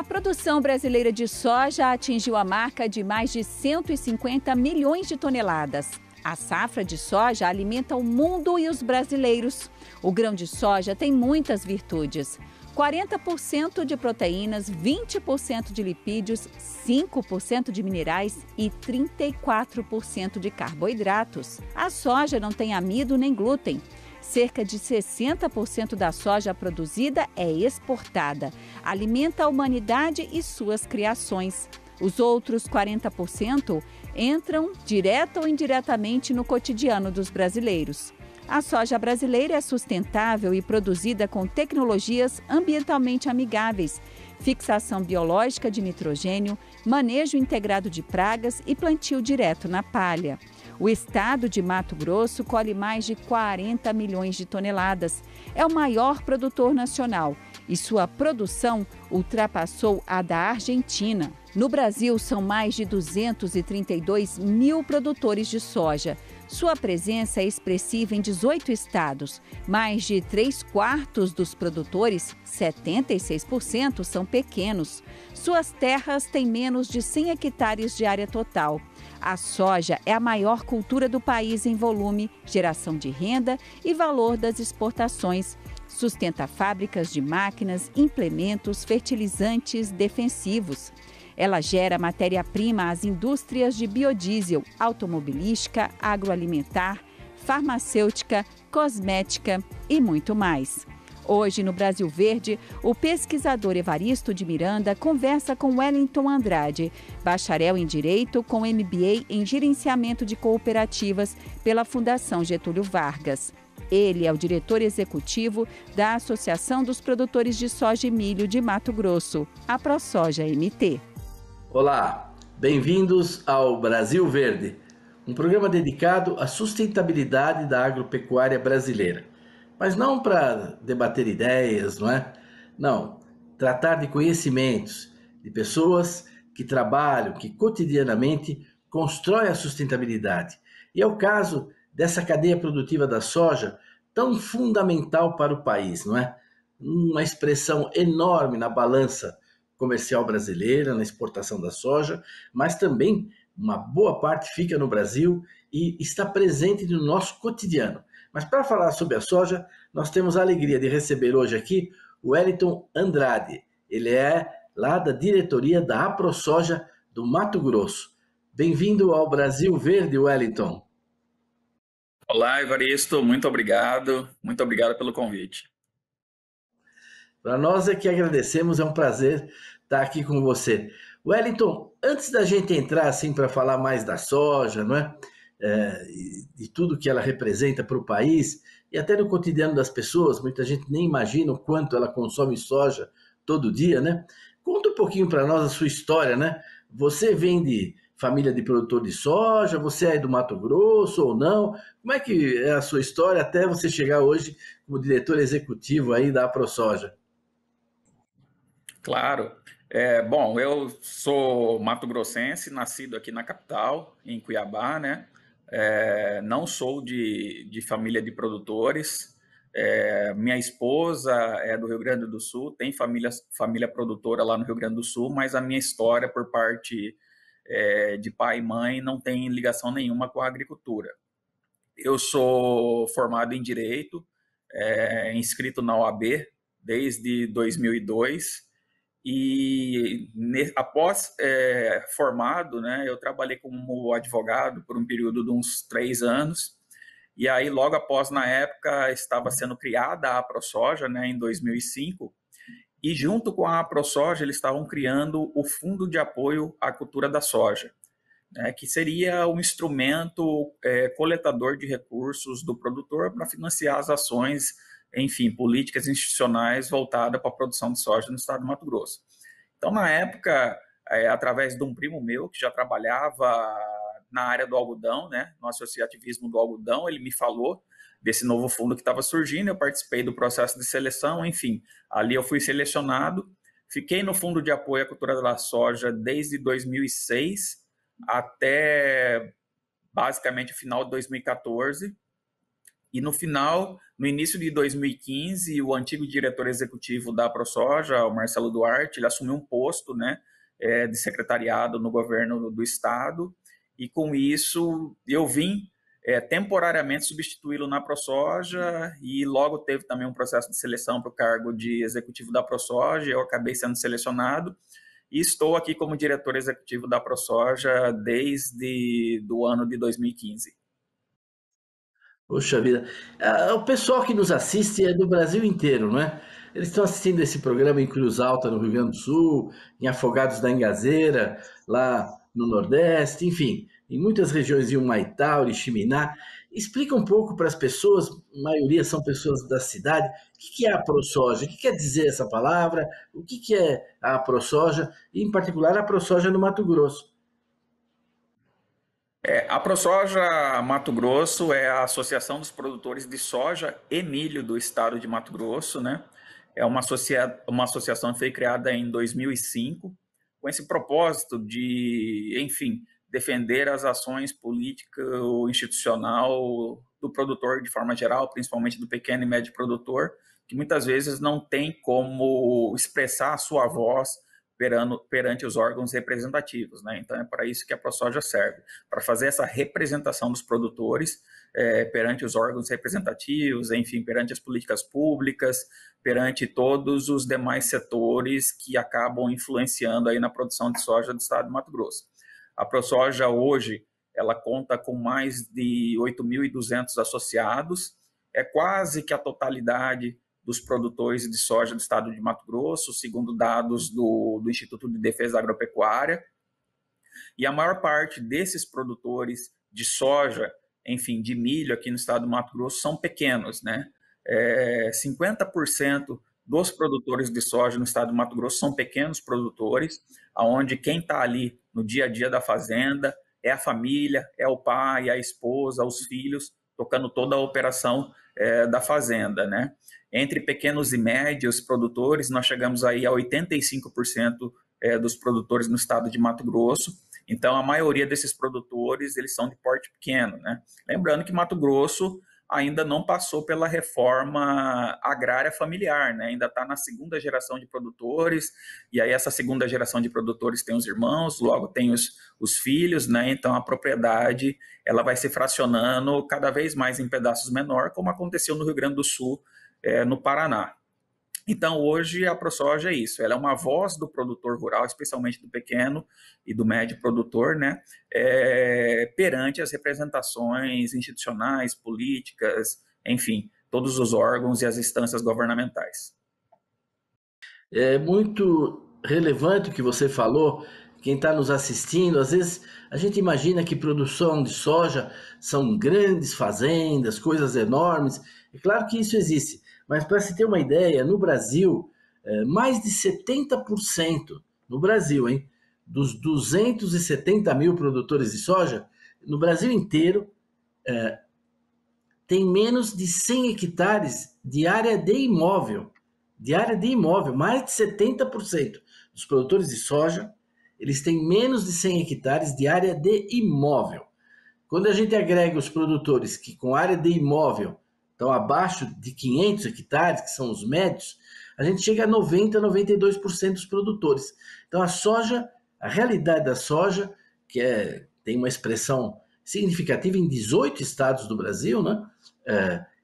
A produção brasileira de soja atingiu a marca de mais de 150 milhões de toneladas. A safra de soja alimenta o mundo e os brasileiros. O grão de soja tem muitas virtudes. 40% de proteínas, 20% de lipídios, 5% de minerais e 34% de carboidratos. A soja não tem amido nem glúten. Cerca de 60% da soja produzida é exportada. Alimenta a humanidade e suas criações. Os outros 40% entram direta ou indiretamente no cotidiano dos brasileiros. A soja brasileira é sustentável e produzida com tecnologias ambientalmente amigáveis, fixação biológica de nitrogênio, manejo integrado de pragas e plantio direto na palha. O estado de Mato Grosso colhe mais de 40 milhões de toneladas. É o maior produtor nacional e sua produção ultrapassou a da Argentina. No Brasil, são mais de 232 mil produtores de soja. Sua presença é expressiva em 18 estados. Mais de 3/4 dos produtores, 76%, são pequenos. Suas terras têm menos de 100 hectares de área total. A soja é a maior cultura do país em volume, geração de renda e valor das exportações. Sustenta fábricas de máquinas, implementos, fertilizantes, defensivos. Ela gera matéria-prima às indústrias de biodiesel, automobilística, agroalimentar, farmacêutica, cosmética e muito mais. Hoje, no Brasil Verde, o pesquisador Evaristo de Miranda conversa com Wellington Andrade, bacharel em Direito com MBA em Gerenciamento de Cooperativas pela Fundação Getúlio Vargas. Ele é o diretor executivo da Associação dos Produtores de Soja e Milho de Mato Grosso, a ProSoja MT. Olá, bem-vindos ao Brasil Verde, um programa dedicado à sustentabilidade da agropecuária brasileira. Mas não para debater ideias, não é? Não, tratar de conhecimentos, de pessoas que trabalham, que cotidianamente constroem a sustentabilidade. E é o caso dessa cadeia produtiva da soja, tão fundamental para o país, não é? Uma expressão enorme na balança comercial brasileira, na exportação da soja, mas também uma boa parte fica no Brasil e está presente no nosso cotidiano. Mas para falar sobre a soja, nós temos a alegria de receber hoje aqui o Wellington Andrade. Ele é lá da diretoria da AproSoja do Mato Grosso. Bem-vindo ao Brasil Verde, Wellington. Olá, Evaristo, muito obrigado pelo convite. Para nós é que agradecemos, é um prazer estar aqui com você. Wellington, antes da gente entrar assim para falar mais da soja, não é? De tudo que ela representa para o país e até no cotidiano das pessoas, muita gente nem imagina o quanto ela consome soja todo dia, né? Conta um pouquinho para nós a sua história, né? Você vem de família de produtor de soja, você é do Mato Grosso ou não? Como é que é a sua história até você chegar hoje como diretor executivo aí da AproSoja? Claro. Bom, eu sou mato-grossense, nascido aqui na capital, em Cuiabá, né? Não sou de família de produtores. Minha esposa é do Rio Grande do Sul, tem família produtora lá no Rio Grande do Sul, mas a minha história por parte de pai e mãe não tem ligação nenhuma com a agricultura. Eu sou formado em Direito, inscrito na OAB desde 2002. Após formado, né, eu trabalhei como advogado por um período de uns 3 anos, e aí logo após, na época, estava sendo criada a AproSoja, né, em 2005, e junto com a AproSoja eles estavam criando o Fundo de Apoio à Cultura da Soja, né, que seria um instrumento coletador de recursos do produtor para financiar as ações, enfim, políticas institucionais voltadas para a produção de soja no estado do Mato Grosso. Então, na época, através de um primo meu que já trabalhava na área do algodão, né, no associativismo do algodão, ele me falou desse novo fundo que estava surgindo, eu participei do processo de seleção, enfim, ali eu fui selecionado, fiquei no Fundo de Apoio à Cultura da Soja desde 2006 até basicamente o final de 2014, E no início de 2015, o antigo diretor executivo da ProSoja, o Marcelo Duarte, ele assumiu um posto, né, de secretariado no governo do estado, e com isso eu vim temporariamente substituí-lo na ProSoja, e logo teve também um processo de seleção para o cargo de executivo da ProSoja, eu acabei sendo selecionado, e estou aqui como diretor executivo da ProSoja desde o ano de 2015. Poxa vida. O pessoal que nos assiste é do Brasil inteiro, não é? Eles estão assistindo esse programa em Cruz Alta, no Rio Grande do Sul, em Afogados da Ingazeira, lá no Nordeste, enfim, em muitas regiões de Humaitá, Oriximiná. Explica um pouco para as pessoas, a maioria são pessoas da cidade, o que é a ProSoja? O que quer dizer essa palavra? O que é a ProSoja? E, em particular, a ProSoja no Mato Grosso. A ProSoja Mato Grosso é a Associação dos Produtores de Soja e Milho do Estado de Mato Grosso, né? É uma associação que foi criada em 2005, com esse propósito de, enfim, defender as ações político-institucional do produtor de forma geral, principalmente do pequeno e médio produtor, que muitas vezes não tem como expressar a sua voz perante os órgãos representativos, né? Então é para isso que a ProSoja serve, para fazer essa representação dos produtores perante os órgãos representativos, enfim, perante as políticas públicas, perante todos os demais setores que acabam influenciando aí na produção de soja do estado de Mato Grosso. A ProSoja hoje ela conta com mais de 8.200 associados, é quase que a totalidade dos produtores de soja do estado de Mato Grosso, segundo dados do Instituto de Defesa Agropecuária. E a maior parte desses produtores de soja, enfim, de milho aqui no estado do Mato Grosso são pequenos, né? 50% dos produtores de soja no estado do Mato Grosso são pequenos produtores, onde quem está ali no dia a dia da fazenda é a família, é o pai, a esposa, os filhos, tocando toda a operação da fazenda, né? Entre pequenos e médios produtores, nós chegamos aí a 85% dos produtores no estado de Mato Grosso. Então, a maioria desses produtores, eles são de porte pequeno, né? Lembrando que Mato Grosso ainda não passou pela reforma agrária familiar, né? Ainda está na segunda geração de produtores, e aí essa segunda geração de produtores tem os irmãos, logo tem os filhos, né? Então, a propriedade ela vai se fracionando cada vez mais em pedaços menores, como aconteceu no Rio Grande do Sul, no Paraná. Então, hoje, a ProSoja é isso, ela é uma voz do produtor rural, especialmente do pequeno e do médio produtor, né, perante as representações institucionais, políticas, enfim, todos os órgãos e as instâncias governamentais. É muito relevante o que você falou. Quem está nos assistindo, às vezes a gente imagina que produção de soja são grandes fazendas, coisas enormes. É claro que isso existe, mas para se ter uma ideia, no Brasil, mais de 70% no Brasil, hein, dos 270 mil produtores de soja, no Brasil inteiro, tem menos de 100 hectares de área de imóvel. Mais de 70% dos produtores de soja, eles têm menos de 100 hectares de área de imóvel. Quando a gente agrega os produtores que com área de imóvel estão abaixo de 500 hectares, que são os médios, a gente chega a 90%, 92% dos produtores. Então a soja, a realidade da soja, que tem uma expressão significativa em 18 estados do Brasil, né?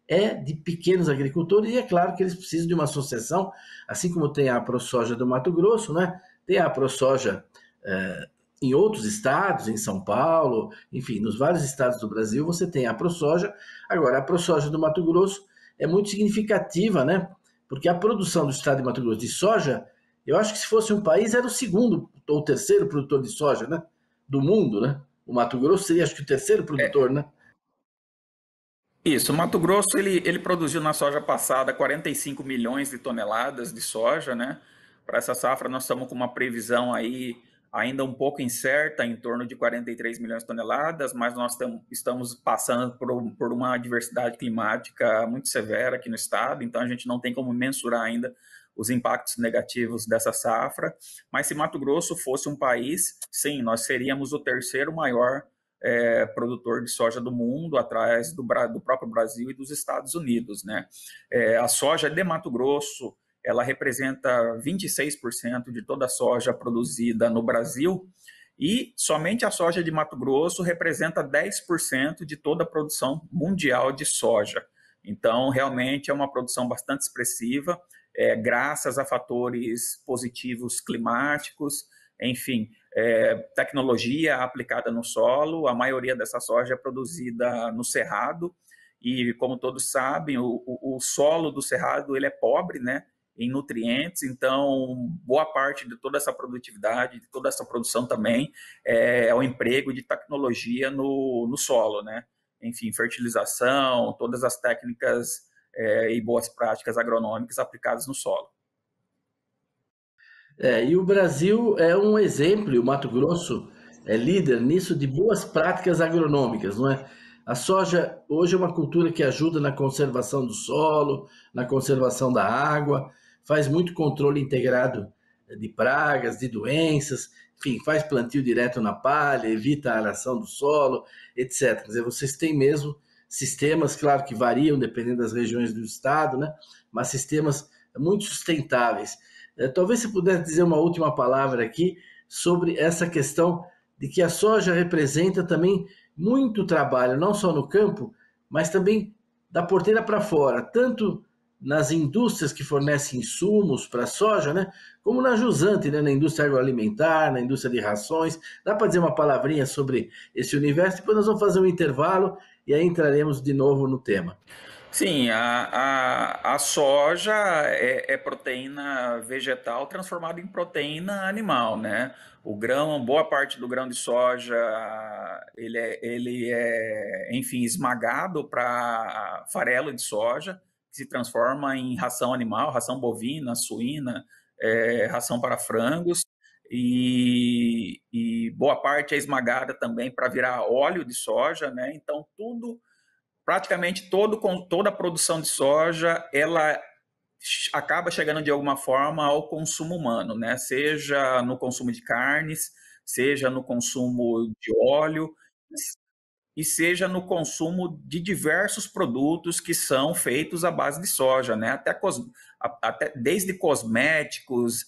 É de pequenos agricultores, e é claro que eles precisam de uma associação, assim como tem a ProSoja do Mato Grosso, né? Tem a ProSoja em outros estados, em São Paulo, enfim, nos vários estados do Brasil você tem a ProSoja. Agora, a ProSoja do Mato Grosso é muito significativa, né? Porque a produção do estado de Mato Grosso de soja, eu acho que se fosse um país, era o segundo ou terceiro produtor de soja, né? Do mundo, né? O Mato Grosso seria, acho que, o terceiro produtor, né? Isso, o Mato Grosso ele produziu na soja passada 45 milhões de toneladas de soja, né? Para essa safra nós estamos com uma previsão aí ainda um pouco incerta, em torno de 43 milhões de toneladas, mas nós estamos passando por uma adversidade climática muito severa aqui no estado, então a gente não tem como mensurar ainda os impactos negativos dessa safra, mas se Mato Grosso fosse um país, sim, nós seríamos o terceiro maior produtor de soja do mundo, atrás do próprio Brasil e dos Estados Unidos, né? A soja de Mato Grosso, ela representa 26% de toda a soja produzida no Brasil, e somente a soja de Mato Grosso representa 10% de toda a produção mundial de soja. Então, realmente é uma produção bastante expressiva, graças a fatores positivos climáticos, enfim, tecnologia aplicada no solo. A maioria dessa soja é produzida no Cerrado, e como todos sabem, o solo do Cerrado ele é pobre, né, em nutrientes, então boa parte de toda essa produtividade, de toda essa produção também é o emprego de tecnologia no solo, né? Enfim, fertilização, todas as técnicas e boas práticas agronômicas aplicadas no solo. E o Brasil é um exemplo, e o Mato Grosso é líder nisso, de boas práticas agronômicas, não é? A soja hoje é uma cultura que ajuda na conservação do solo, na conservação da água, faz muito controle integrado de pragas, de doenças, enfim, faz plantio direto na palha, evita a aração do solo, etc. Quer dizer, vocês têm mesmo sistemas, claro que variam dependendo das regiões do estado, né? Mas sistemas muito sustentáveis. Talvez você pudesse dizer uma última palavra aqui sobre essa questão de que a soja representa também muito trabalho, não só no campo, mas também da porteira para fora, tanto nas indústrias que fornecem insumos para a soja, né, como na jusante, né, na indústria agroalimentar, na indústria de rações. Dá para dizer uma palavrinha sobre esse universo? Depois nós vamos fazer um intervalo e aí entraremos de novo no tema. Sim, a soja é proteína vegetal transformada em proteína animal, né? O grão, boa parte do grão de soja, ele é, enfim, esmagado para farelo de soja, que se transforma em ração animal, ração bovina, suína, ração para frangos, e boa parte é esmagada também para virar óleo de soja, né? Então, praticamente toda a produção de soja, ela acaba chegando de alguma forma ao consumo humano, né? Seja no consumo de carnes, seja no consumo de óleo e seja no consumo de diversos produtos que são feitos à base de soja, né? Até desde cosméticos,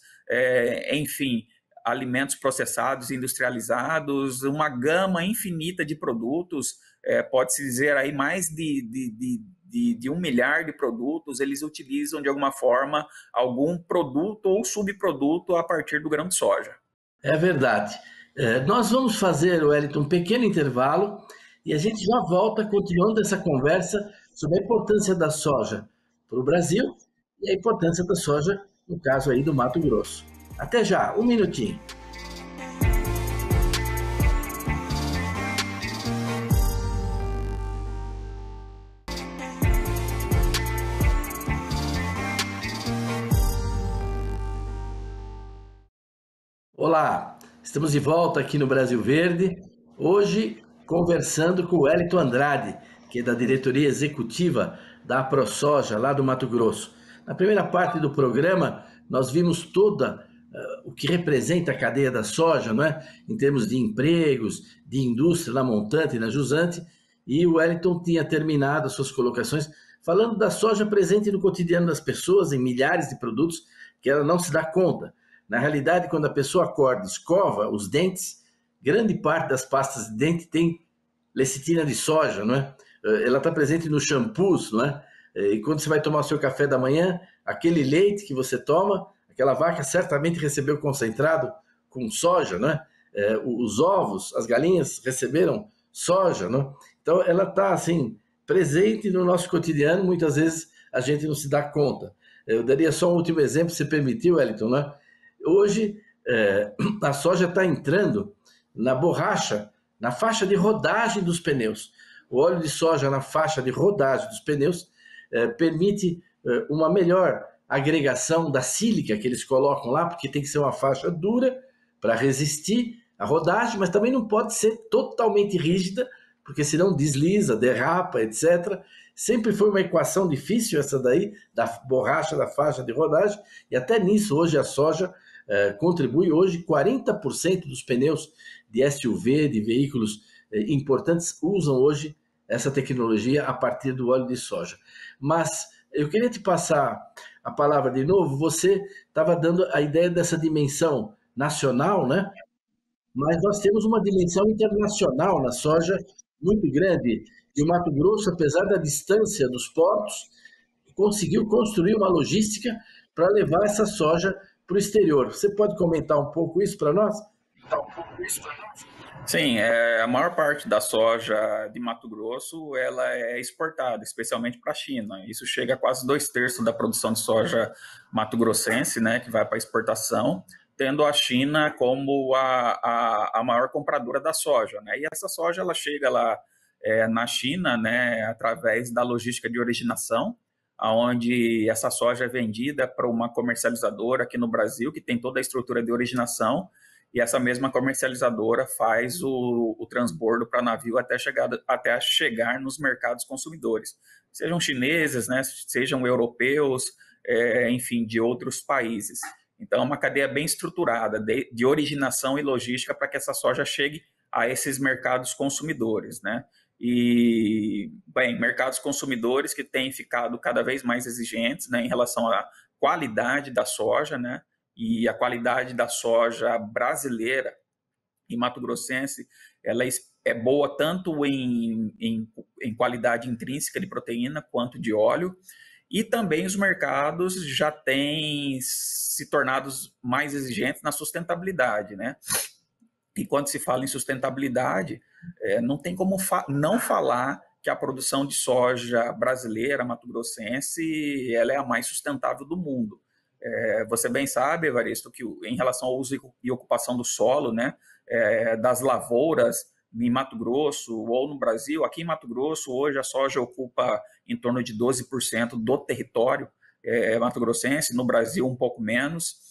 enfim, alimentos processados, industrializados, uma gama infinita de produtos, pode-se dizer aí mais de 1 milhar de produtos, eles utilizam de alguma forma algum produto ou subproduto a partir do grão de soja. É verdade. Nós vamos fazer, Wellington, um pequeno intervalo e a gente já volta continuando essa conversa sobre a importância da soja para o Brasil e a importância da soja, no caso aí do Mato Grosso. Até já, um minutinho. Olá, estamos de volta aqui no Brasil Verde, hoje conversando com o Wellington Andrade, que é da diretoria executiva da ProSoja, lá do Mato Grosso. Na primeira parte do programa, nós vimos toda o que representa a cadeia da soja, não é? Em termos de empregos, de indústria na montante e na jusante, e o Wellington tinha terminado as suas colocações falando da soja presente no cotidiano das pessoas, em milhares de produtos, que ela não se dá conta. Na realidade, quando a pessoa acorda e escova os dentes, grande parte das pastas de dente tem lecitina de soja, não é? Ela está presente nos shampoos, não é? E quando você vai tomar o seu café da manhã, aquele leite que você toma, aquela vaca certamente recebeu concentrado com soja, não é? Os ovos, as galinhas receberam soja, não é? Então ela está assim presente no nosso cotidiano, muitas vezes a gente não se dá conta. Eu daria só um último exemplo, se permitiu, Wellington, não é? Hoje, a soja está entrando na borracha, na faixa de rodagem dos pneus. O óleo de soja na faixa de rodagem dos pneus permite uma melhor agregação da sílica que eles colocam lá, porque tem que ser uma faixa dura para resistir à rodagem, mas também não pode ser totalmente rígida, porque senão desliza, derrapa, etc. Sempre foi uma equação difícil essa daí, da borracha da faixa de rodagem, e até nisso hoje a soja contribui hoje 40% dos pneus de SUV, de veículos importantes usam hoje essa tecnologia a partir do óleo de soja. Mas eu queria te passar a palavra de novo. Você estava dando a ideia dessa dimensão nacional, né? Mas nós temos uma dimensão internacional na soja muito grande. E o Mato Grosso, apesar da distância dos portos, conseguiu construir uma logística para levar essa soja para o exterior. Você pode comentar um pouco isso para nós? Sim, a maior parte da soja de Mato Grosso ela é exportada, especialmente para a China. Isso chega a quase 2/3 da produção de soja mato-grossense, né, que vai para exportação, tendo a China como a maior compradora da soja, né? E essa soja ela chega lá na China, né, através da logística de originação, onde essa soja é vendida para uma comercializadora aqui no Brasil, que tem toda a estrutura de originação, e essa mesma comercializadora faz o transbordo para navio até chegar nos mercados consumidores, sejam chineses, né, sejam europeus, enfim, de outros países. Então, é uma cadeia bem estruturada de originação e logística para que essa soja chegue a esses mercados consumidores, né? E, bem, mercados consumidores que têm ficado cada vez mais exigentes, né, em relação à qualidade da soja, né? E a qualidade da soja brasileira e mato-grossense, ela é boa tanto em qualidade intrínseca de proteína quanto de óleo, e também os mercados já têm se tornado mais exigentes na sustentabilidade, né? E quando se fala em sustentabilidade, não tem como não falar que a produção de soja brasileira, mato-grossense, ela é a mais sustentável do mundo. Você bem sabe, Evaristo, que em relação ao uso e ocupação do solo, né, das lavouras em Mato Grosso ou no Brasil, aqui em Mato Grosso, hoje a soja ocupa em torno de 12% do território mato-grossense, no Brasil um pouco menos.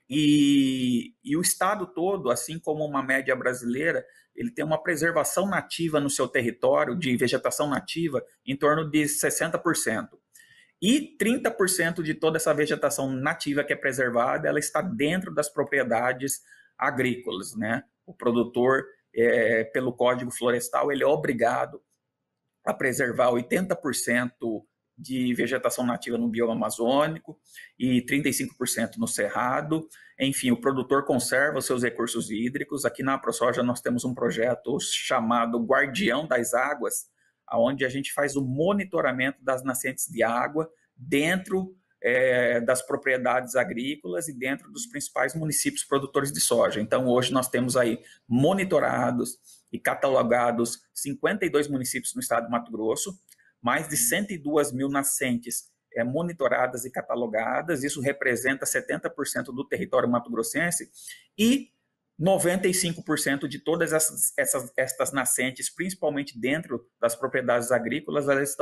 E o estado todo, assim como uma média brasileira, ele tem uma preservação nativa no seu território, de vegetação nativa, em torno de 60%. E 30% de toda essa vegetação nativa que é preservada, ela está dentro das propriedades agrícolas, né? O produtor, pelo Código Florestal, ele é obrigado a preservar 80% de vegetação nativa no bioma amazônico e 35% no cerrado. Enfim, o produtor conserva os seus recursos hídricos. Aqui na AproSoja nós temos um projeto chamado Guardião das Águas, onde a gente faz o monitoramento das nascentes de água dentro das propriedades agrícolas e dentro dos principais municípios produtores de soja. Então, hoje nós temos aí monitorados e catalogados 52 municípios no estado de Mato Grosso, mais de 102 mil nascentes monitoradas e catalogadas. Isso representa 70% do território mato-grossense, e 95% de todas essas nascentes, principalmente dentro das propriedades agrícolas, elas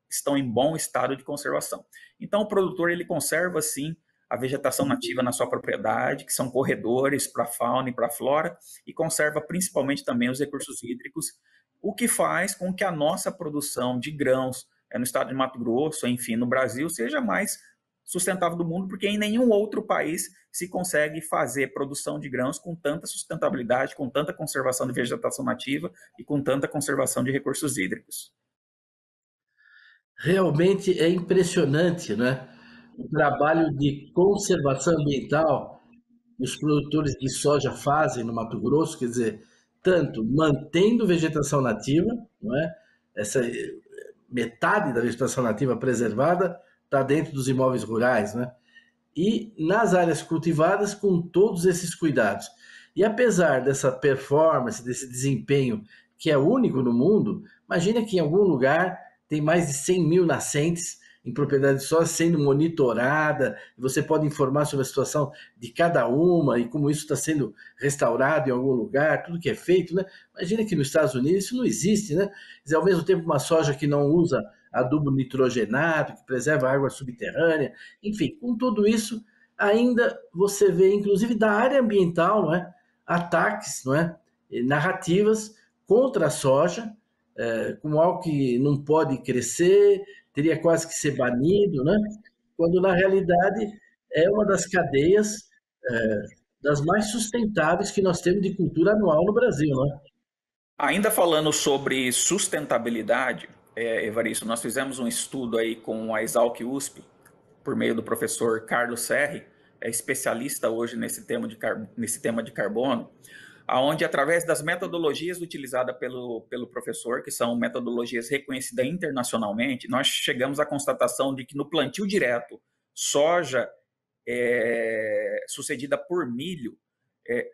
estão em bom estado de conservação. Então, o produtor ele conserva, sim, a vegetação nativa na sua propriedade, que são corredores para a fauna e para a flora, e conserva principalmente também os recursos hídricos, o que faz com que a nossa produção de grãos no estado de Mato Grosso, enfim, no Brasil, seja mais sustentável do mundo, porque em nenhum outro país se consegue fazer produção de grãos com tanta sustentabilidade, com tanta conservação de vegetação nativa e com tanta conservação de recursos hídricos. Realmente é impressionante, né? O trabalho de conservação ambiental que os produtores de soja fazem no Mato Grosso, quer dizer, tanto mantendo vegetação nativa, não é? Essa metade da vegetação nativa preservada está dentro dos imóveis rurais, né? E nas áreas cultivadas com todos esses cuidados. E apesar dessa performance, desse desempenho que é único no mundo, imagina que em algum lugar tem mais de 100 mil nascentes em propriedade só sendo monitorada, você pode informar sobre a situação de cada uma e como isso está sendo restaurado em algum lugar, tudo que é feito, né? Imagina que nos Estados Unidos isso não existe, né? Quer dizer, ao mesmo tempo uma soja que não usa adubo nitrogenado, que preserva a água subterrânea, enfim, com tudo isso, ainda você vê, inclusive da área ambiental, não é? Ataques, não é? Narrativas contra a soja, como algo que não pode crescer, teria quase que ser banido, né? Quando na realidade é uma das cadeias das mais sustentáveis que nós temos de cultura anual no Brasil, né? Ainda falando sobre sustentabilidade, Evaristo, nós fizemos um estudo aí com a Exalc USP, por meio do professor Carlos Serri, é especialista hoje nesse tema de carbono, aonde através das metodologias utilizadas pelo professor, que são metodologias reconhecidas internacionalmente, nós chegamos à constatação de que no plantio direto, soja sucedida por milho, é,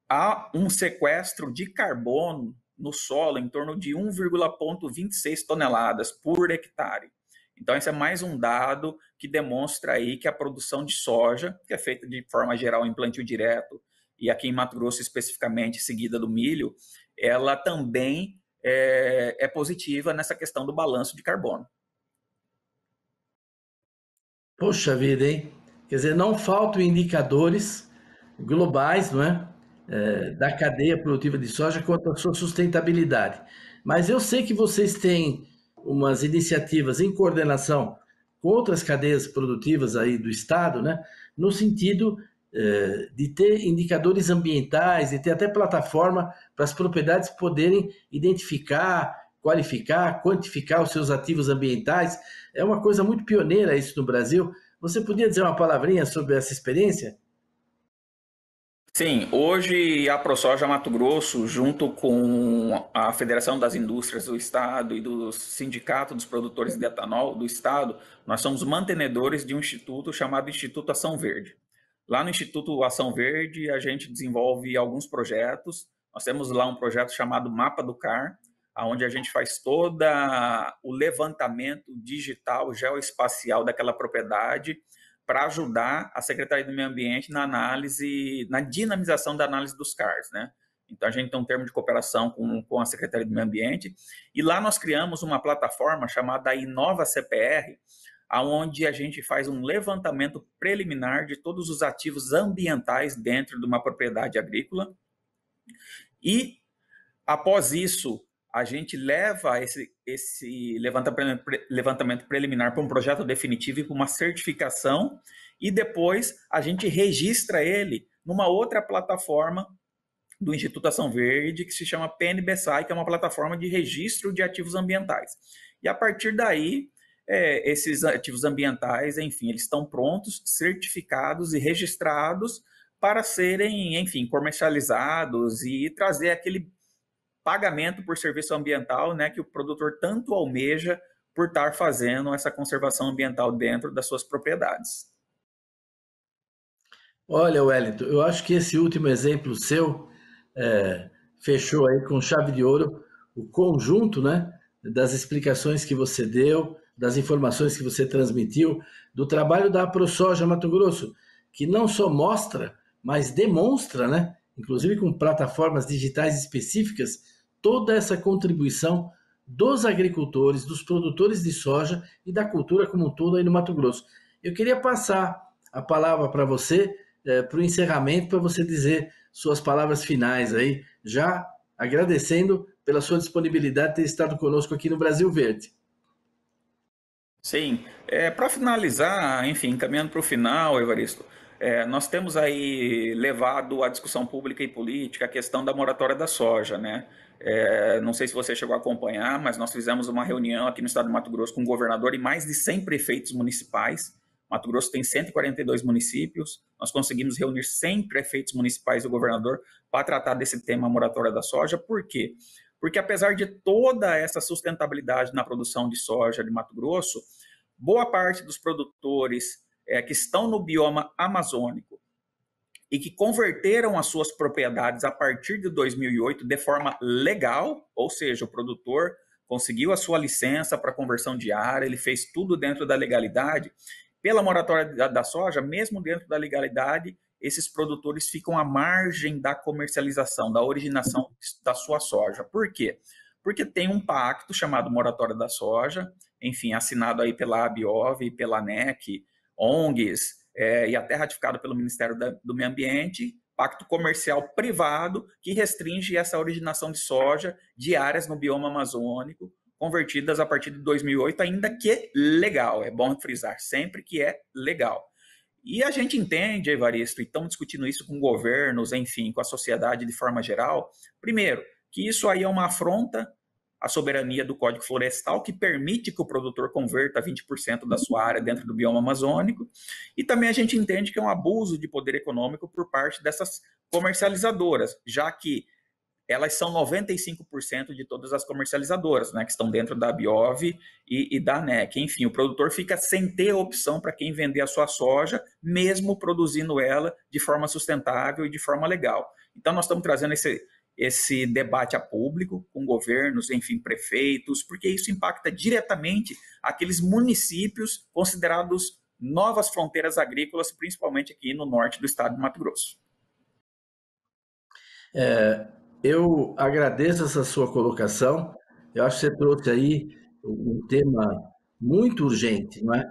há um sequestro de carbono no solo em torno de 1,26 toneladas por hectare. Então, esse é mais um dado que demonstra aí que a produção de soja, que é feita de forma geral em plantio direto, e aqui em Mato Grosso especificamente, seguida do milho, ela também é positiva nessa questão do balanço de carbono. Poxa vida, hein? Quer dizer, não faltam indicadores globais, não é? Da cadeia produtiva de soja quanto à sua sustentabilidade. Mas eu sei que vocês têm umas iniciativas em coordenação com outras cadeias produtivas aí do estado, né? No sentido de ter indicadores ambientais, de ter até plataforma para as propriedades poderem identificar, qualificar, quantificar os seus ativos ambientais. É uma coisa muito pioneira isso no Brasil. Você podia dizer uma palavrinha sobre essa experiência? Sim, hoje a ProSoja Mato Grosso, junto com a Federação das Indústrias do Estado e do Sindicato dos Produtores de Etanol do Estado, nós somos mantenedores de um instituto chamado Instituto Ação Verde. Lá no Instituto Ação Verde, a gente desenvolve alguns projetos. Nós temos lá um projeto chamado Mapa do CAR, onde a gente faz todo o levantamento digital geoespacial daquela propriedade, para ajudar a Secretaria do Meio Ambiente na análise, na dinamização da análise dos CARs, né? Então, a gente tem um termo de cooperação com a Secretaria do Meio Ambiente, e lá nós criamos uma plataforma chamada Inova CPR, onde a gente faz um levantamento preliminar de todos os ativos ambientais dentro de uma propriedade agrícola, e, após isso, a gente leva esse levantamento preliminar para um projeto definitivo e para uma certificação, e depois a gente registra ele numa outra plataforma do Instituto Ação Verde, que se chama PNBSAI, que é uma plataforma de registro de ativos ambientais. E a partir daí, esses ativos ambientais, enfim, eles estão prontos, certificados e registrados para serem, enfim, comercializados e trazer aquele pagamento por serviço ambiental, né, que o produtor tanto almeja por estar fazendo essa conservação ambiental dentro das suas propriedades. Olha, Wellington, eu acho que esse último exemplo seu fechou aí com chave de ouro o conjunto, né, das explicações que você deu, das informações que você transmitiu, do trabalho da ProSoja Mato Grosso, que não só mostra, mas demonstra, né, inclusive com plataformas digitais específicas, toda essa contribuição dos agricultores, dos produtores de soja e da cultura como um todo aí no Mato Grosso. Eu queria passar a palavra para você, para o encerramento, para você dizer suas palavras finais aí, já agradecendo pela sua disponibilidade de ter estado conosco aqui no Brasil Verde. Sim, para finalizar, enfim, caminhando para o final, Evaristo, nós temos aí levado à discussão pública e política a questão da moratória da soja, né? Não sei se você chegou a acompanhar, mas nós fizemos uma reunião aqui no estado de Mato Grosso com o governador e mais de 100 prefeitos municipais. Mato Grosso tem 142 municípios, nós conseguimos reunir 100 prefeitos municipais e o governador para tratar desse tema moratória da soja. Por quê? Porque apesar de toda essa sustentabilidade na produção de soja de Mato Grosso, boa parte dos produtores que estão no bioma amazônico e que converteram as suas propriedades a partir de 2008 de forma legal, ou seja, o produtor conseguiu a sua licença para conversão de área, ele fez tudo dentro da legalidade. Pela moratória da soja, mesmo dentro da legalidade, esses produtores ficam à margem da comercialização, da originação da sua soja. Por quê? Porque tem um pacto chamado Moratória da Soja, enfim, assinado aí pela ABIOV, pela ANEC, ONGs, e até ratificado pelo Ministério do Meio Ambiente, pacto comercial privado que restringe essa originação de soja de áreas no bioma amazônico, convertidas a partir de 2008, ainda que legal, é bom frisar, sempre que é legal. E a gente entende, Evaristo, e estamos discutindo isso com governos, enfim, com a sociedade de forma geral, primeiro, que isso aí é uma afronta à soberania do Código Florestal, que permite que o produtor converta 20% da sua área dentro do bioma amazônico, e também a gente entende que é um abuso de poder econômico por parte dessas comercializadoras, já que elas são 95% de todas as comercializadoras, né, que estão dentro da Biov e da ANEC. Enfim, o produtor fica sem ter opção para quem vender a sua soja, mesmo produzindo ela de forma sustentável e de forma legal. Então, nós estamos trazendo esse debate a público, com governos, enfim, prefeitos, porque isso impacta diretamente aqueles municípios considerados novas fronteiras agrícolas, principalmente aqui no norte do estado de Mato Grosso. Eu agradeço essa sua colocação. Eu acho que você trouxe aí um tema muito urgente, não é?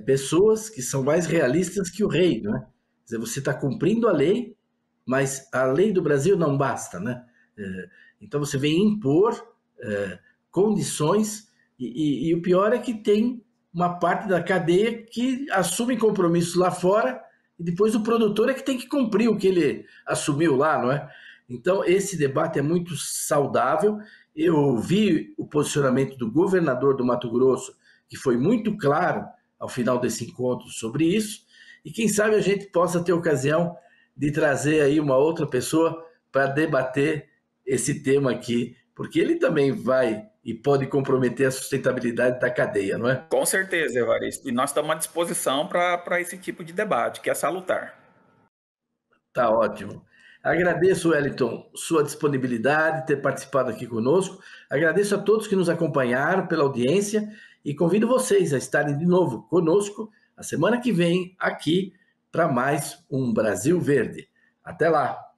Pessoas que são mais realistas que o rei, não é? Quer dizer, você está cumprindo a lei, mas a lei do Brasil não basta, né? Então você vem impor condições e o pior é que tem uma parte da cadeia que assume compromissos lá fora e depois o produtor é que tem que cumprir o que ele assumiu lá, não é? Então, esse debate é muito saudável. Eu vi o posicionamento do governador do Mato Grosso, que foi muito claro ao final desse encontro sobre isso, e quem sabe a gente possa ter ocasião de trazer aí uma outra pessoa para debater esse tema aqui, porque ele também vai e pode comprometer a sustentabilidade da cadeia, não é? Com certeza, Evaristo. E nós estamos à disposição para esse tipo de debate, que é salutar. Tá ótimo. Agradeço, Wellington, sua disponibilidade, ter participado aqui conosco. Agradeço a todos que nos acompanharam pela audiência e convido vocês a estarem de novo conosco a semana que vem aqui para mais um Brasil Verde. Até lá!